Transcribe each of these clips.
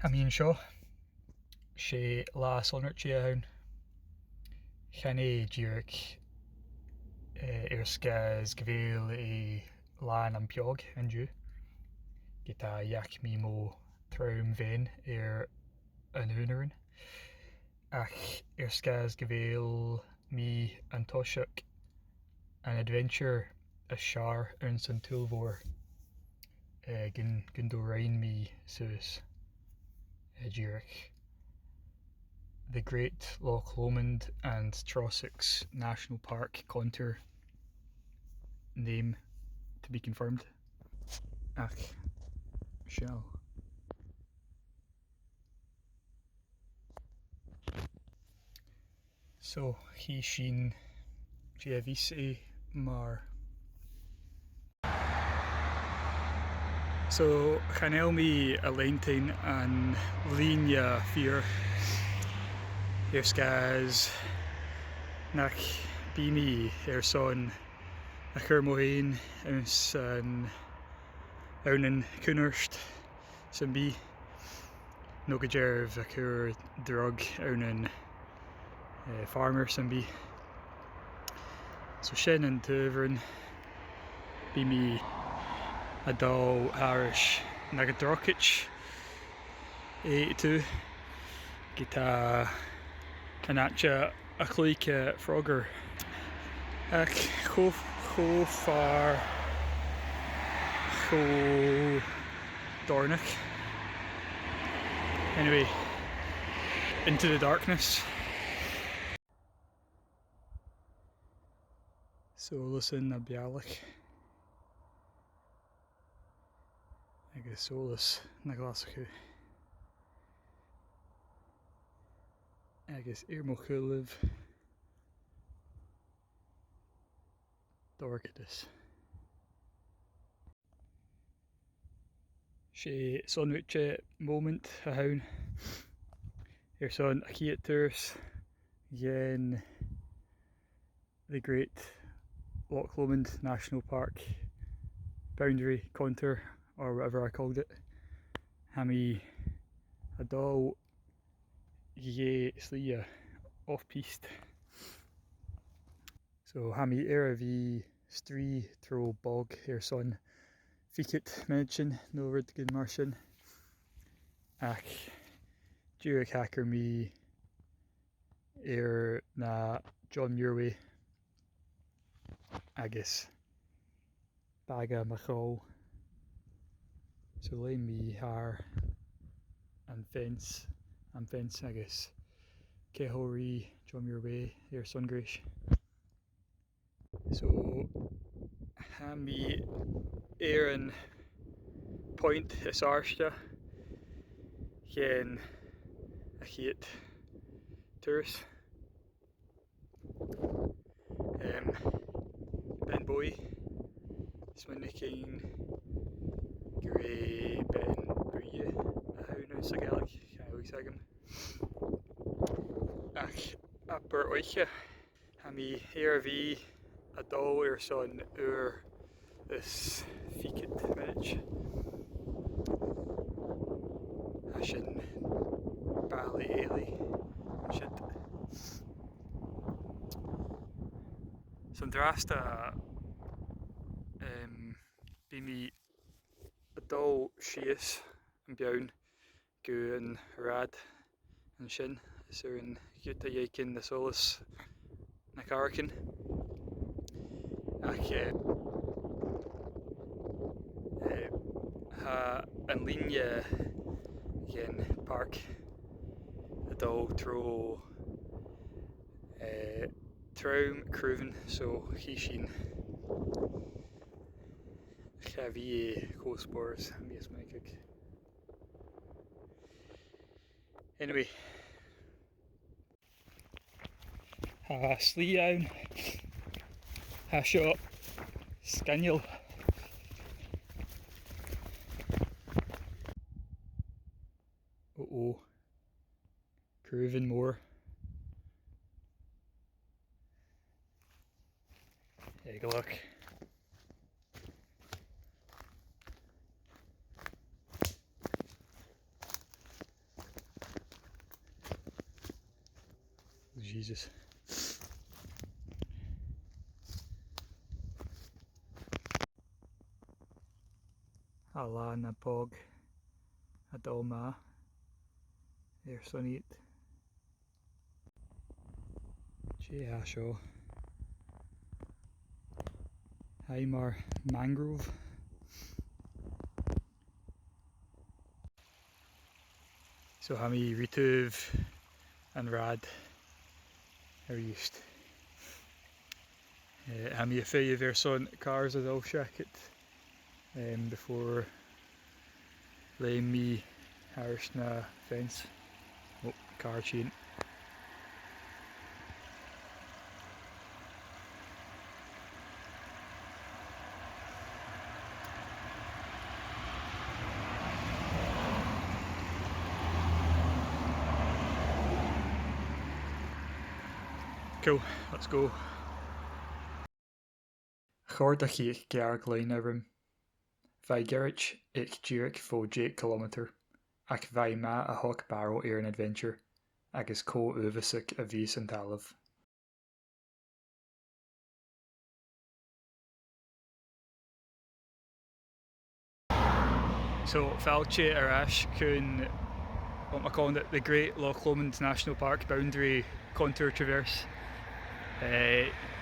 Hamíonn seo sé lá sonrairtí a ann cheannaigh díreach ar scas go bhfuil I lán an beag an dú go tá dheachmí mó trom féin ar an únarann ach ar scas go bhfuil mí an toseach an adventure a seaar ar san túlmhór gin dó raon mí suas díreach. The Great Loch Lomond and Trossachs National Park contour, name to be confirmed. Ach, Ceol. So, hí sin GVC mar. So, chanel mi a leintain an línia fear ar scas nach bí mi ar son a chur mohain san aunan cúnarst san bí nó go deirbh a chur drug aunan farmer san bí. So sin an tuibhreann bí mi a dó áras na go drochait tú go tá an áite a chluiche frogar ach cho far cho dornach. Anyway, into the darkness. So listen na Balloch agus solas na glasachú agus mo chualah dorchas. Sé sonmhuite moment a hain ar son a chiat tuairis gin the Great Loch Lomond National Park boundary contour or whatever I called it. Hammy a dó gé slia off piste. So hammy ar a bhí strí tro bog ar son ficit mention no rid mar sin ach dúach hacker mi ar na John Muirway agus baga machó. So lei mi haar an fence agus céthirí John Muirway ar sungréis. So ha mi ar an point is áiriste cén a chiat tuairis ben boy smuinne cén gur é ben bríe a hain sa gaach chaús agam ach apar oiche ha mi ar a bhí a dó ar son uair is ficit minute a sin bailí éalaí shit. Son drasta bí mi a dó síos an beann go an rad an sin is ar an ghiúta dhéicinn na solas na caracin ach ha an líne gin park a dó tro trom Cuimhn so hí sin Xavier co-spores mis maikig. Anyway, ha slí ann ha seo Ceol. Oh, Cuimhn more. Take a look. Jesus. Ala na pog adoma er sonit Hasho Heimar mangrove. So hami Rituv and Rad are used. Hami a few of their son cars as I'll check it before laying me harsh na fence. Oh, car chain. Cool, let's go. Chord a chiach gearg lein erim. Vai gerich ich dúic fó 8 kilometer, ach vai ma a hog barrow an adventure, agus có uvasik a vís an talamh. So Falche Arash Cuimhn, what am I calling it, the Great Loch Lomond National Park Boundary Contour Traverse.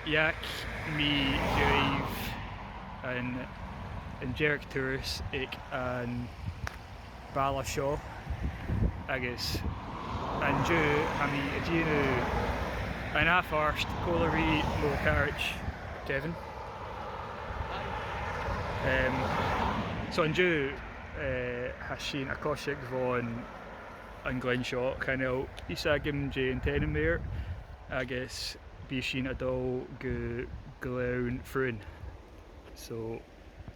Yak me drive an Jeric tours ik an Balloch agus an Jew hami a Ginu an affarst Collery Low Carriage Kevin. So an Jew has seen a Koshik von an Glenshaw kind of isagim J and Tenim there agus Bishin Adol go Glown Fruin. So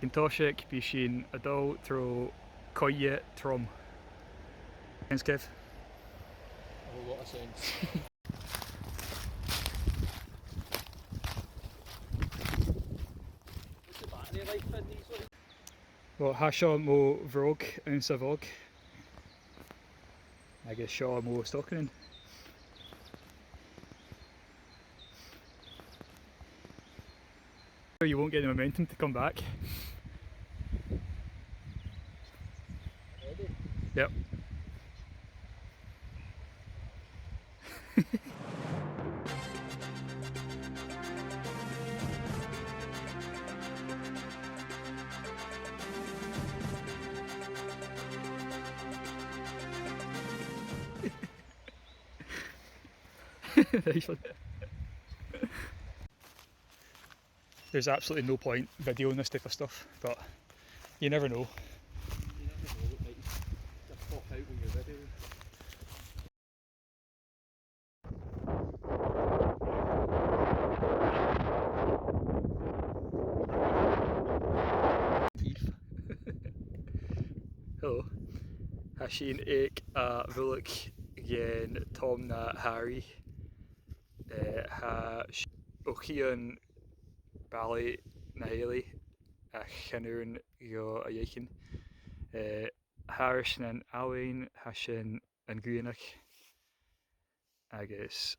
in Toshik Bishin Adol throw Koye Trom. Thanks Kev. A whole lot of sense. What's the battery life in these ones? Well, Hasha mo Vrog and Savog. I guess Shaw mo Stockening. You won't get the momentum to come back. Ready? Yep. Nice one. There's absolutely no point videoing this type of stuff, but you never know. You never know what might just pop out when you're videoing. Hello. Hashin ik a Vuluk gen Tom na Harry. Ha Ochian Bali na Haley a Chenurn go a Yekin. Harris and Alwyn Hashin and Greenach. Agus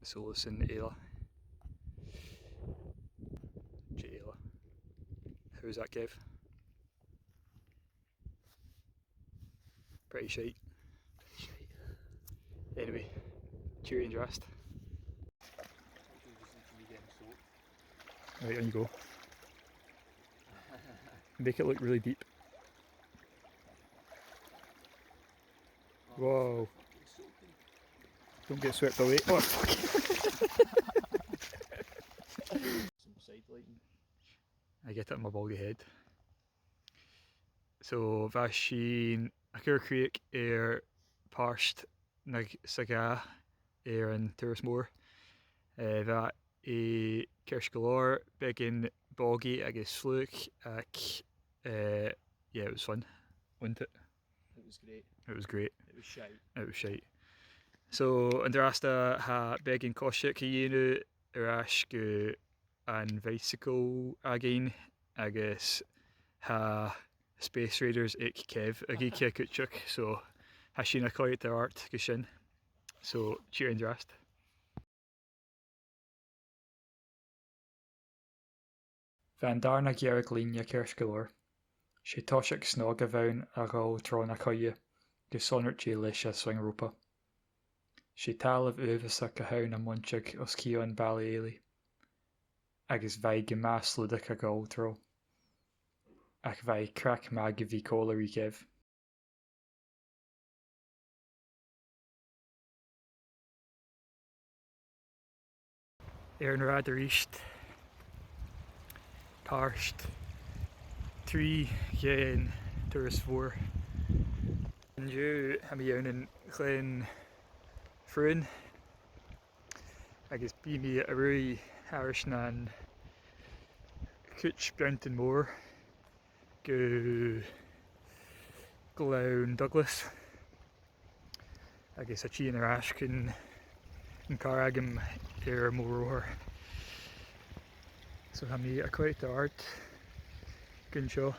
Solus and Ayla. Jayla. How's that, Kev? Pretty shite. Anyway, cheery and dressed. Right, on you go. Make it look really deep. Whoa. Don't get swept away. Oh, fuck. Some side lighting. I get it in my boggy head. So, Vashin Akur Creek Parsht Nag Saga an Turismore. That a Kirschgalore, Begin Boggy, I guess Sluk, yeah, it was fun, wasn't it? It was great. It was great. It was shite. It was shite. So, Andrasta ha Begin Koshik Yenu, Irash go and Bicycle again, I guess ha Space Raiders ik Kev, Agi Kekuchuk, so Hashina Koyt their art Gishin. So, cheer and dressed. Bhean darna gearg líne ceirs go leor, sé toisc snog a bheann a gá tránna chuige go sonrairtí leis a swingrúpa. Sé talamh uamhasach a thabhair na muinteach os Cuimhn bailí éalaí, agus bheidh go measclúdach a gá tró, ach bheidh crack meag go bhí cóileárí céibh. Ar na rad ríist, táist, trí chéan turas mhór. An dú ha mi dhéanann chléin Ribhinn, agus bí mi a ruí airis na an cuit beantain mór go Glabhn Douglas, agus a tíon ar ais chun an car agam ar móróthir. So ha mi a chuid art gun seo.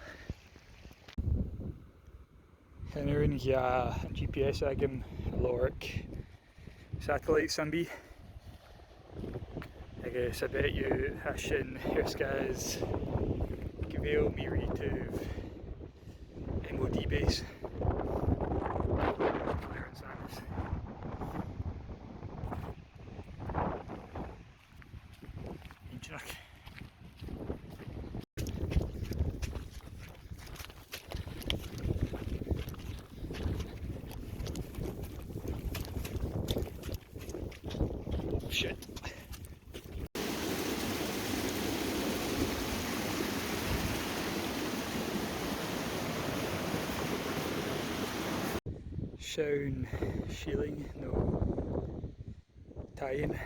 Henrin ja an GPS agam Loch satellite sunbí, agus a bet you hasin ar skies go bhfuil mi ritamh MOD base. Clare and Sanders. Inchnock. Shit. Shown shieling, no tie-in.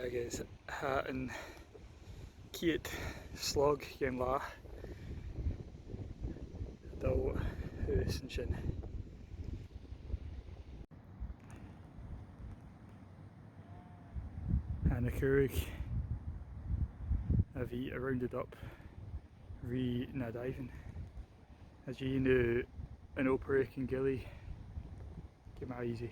Agus ha an kiet slog gen lá dó hús an sin. And a curig a bhí a rounded up rí na daimhin. A dí an óparic an gilly give me easy.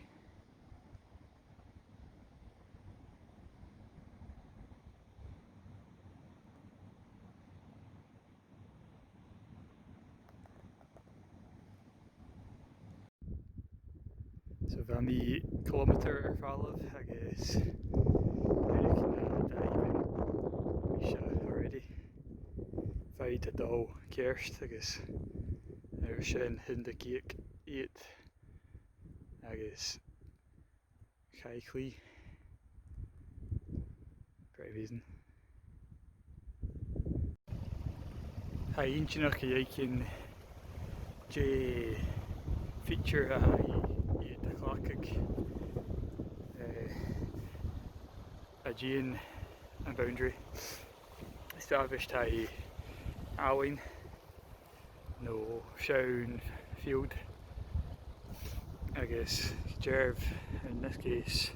So bheith mi kilometer ar fáilemh agus bheith na daimhin se already. Bheith a dó ceirst agus ar sin hinda cíic iad agus chaiclí breithísan. Ha inchnoch a dhéicinn J feature a iad a chlácaigh a dhéan an boundary. Established ha áhain nó sean field agus dearbh in this case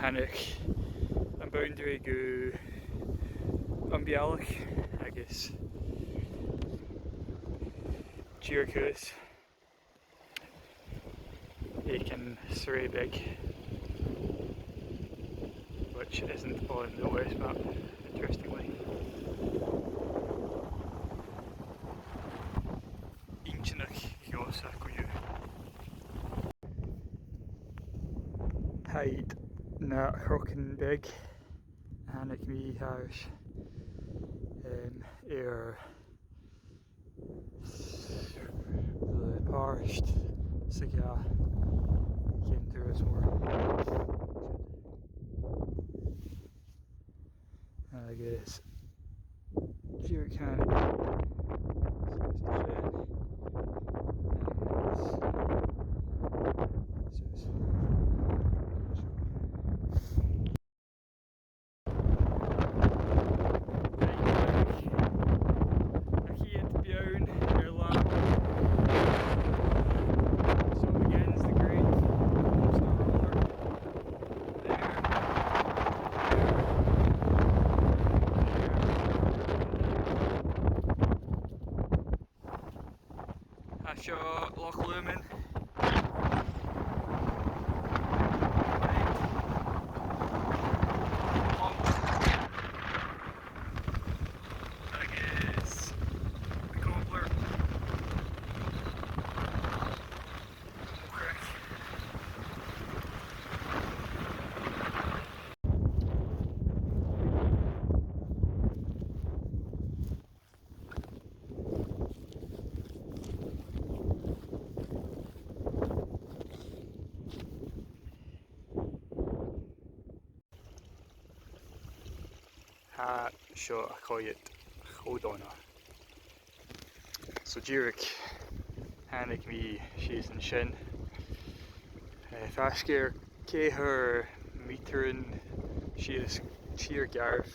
hanach an boundary go an Balloch agus Gearchus Aiken Surrey Big, which isn't on the west map, interestingly. Inchnoch Gyosa Kuyu. Hide na Hrocken Big and it can be house air the parshed Ceol came through as more. I guess Ardgartan Loch Lomond. ha seo a choiad chodóna. So díreach hánig mí sios an sin. Feascéir céthar míteann sios tír gearbh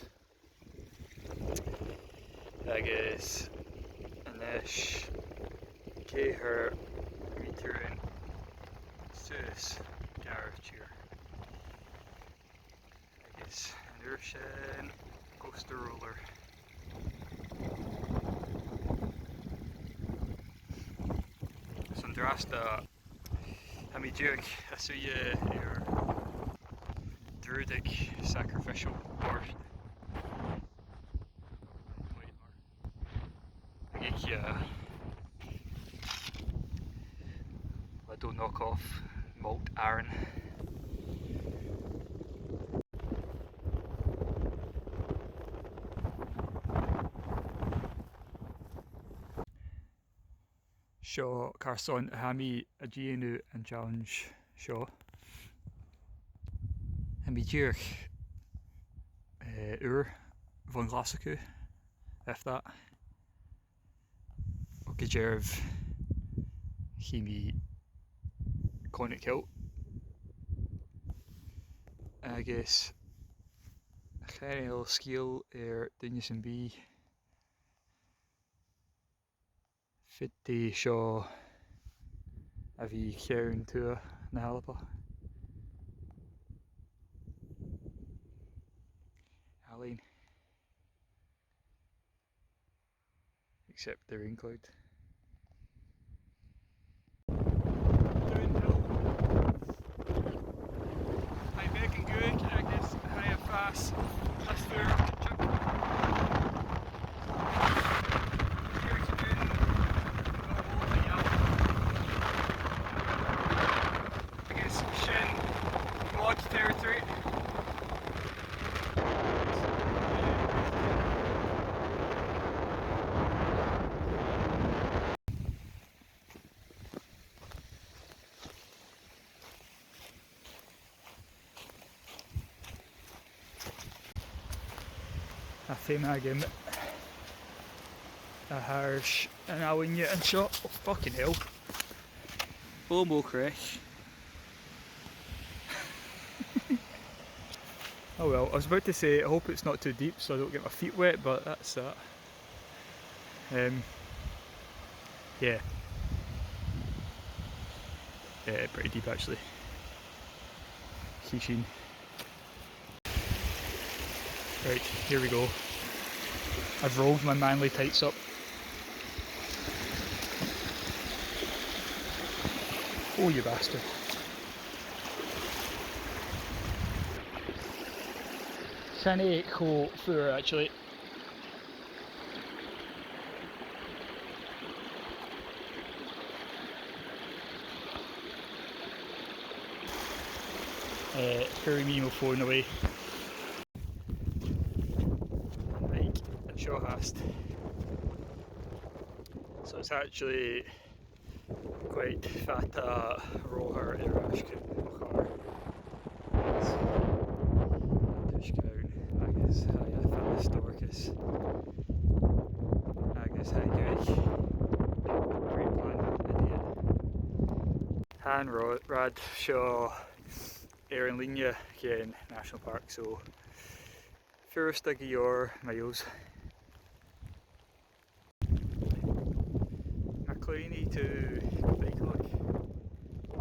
agus inis céthar míteann suas gearbh tír. Agus an uair sin coaster roller. So an drasta ha mí díreach a suaithe ar druidic sacrificial borscht. I don't knock off malt iron. Seo carson ha mí a díanú an challenge seo. Ha mí díreach uair bhain glas acu if that. Go déirbh chi mí cóinnic ceol agus chéil scéal ar duine san bí fittí seo a bhí cheann tua na halapa. Aline. Except the rain cloud. Hy making good, agus hy a fast. That's fair. Territory. I think I give it a harsh and I win you and shot. Oh, fucking hell. Bomo crash. Oh well, I was about to say I hope it's not too deep so I don't get my feet wet, but that's that. Yeah. Yeah, pretty deep actually. Cuimhn. Right, here we go. I've rolled my manly tights up. Oh, you bastard. Can't go through actually. Carry me my phone away. Mike and Shawhast. So it's actually quite fat roller Irashkin Ochar. Cuimhn agus ha fan storkus. Agus ha goich. Great plan idiot. Han rad seo ar an líne cén National Park, so first a your miles. A clooney to Balloch,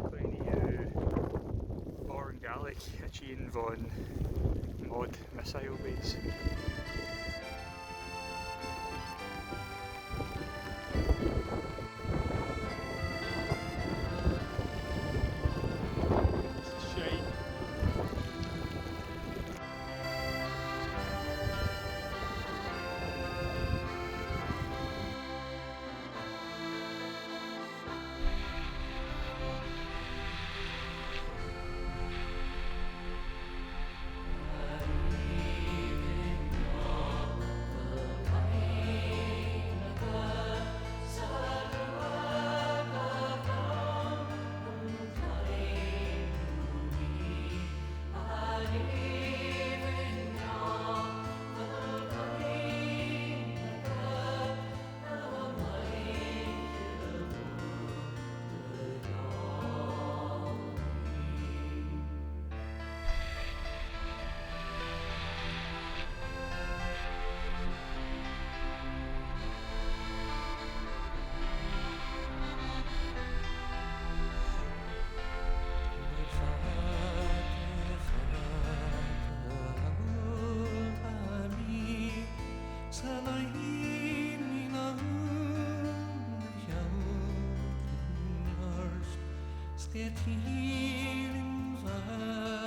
clooney Oran Gaelic, a Cuimhn von mod missile base. der healing fire.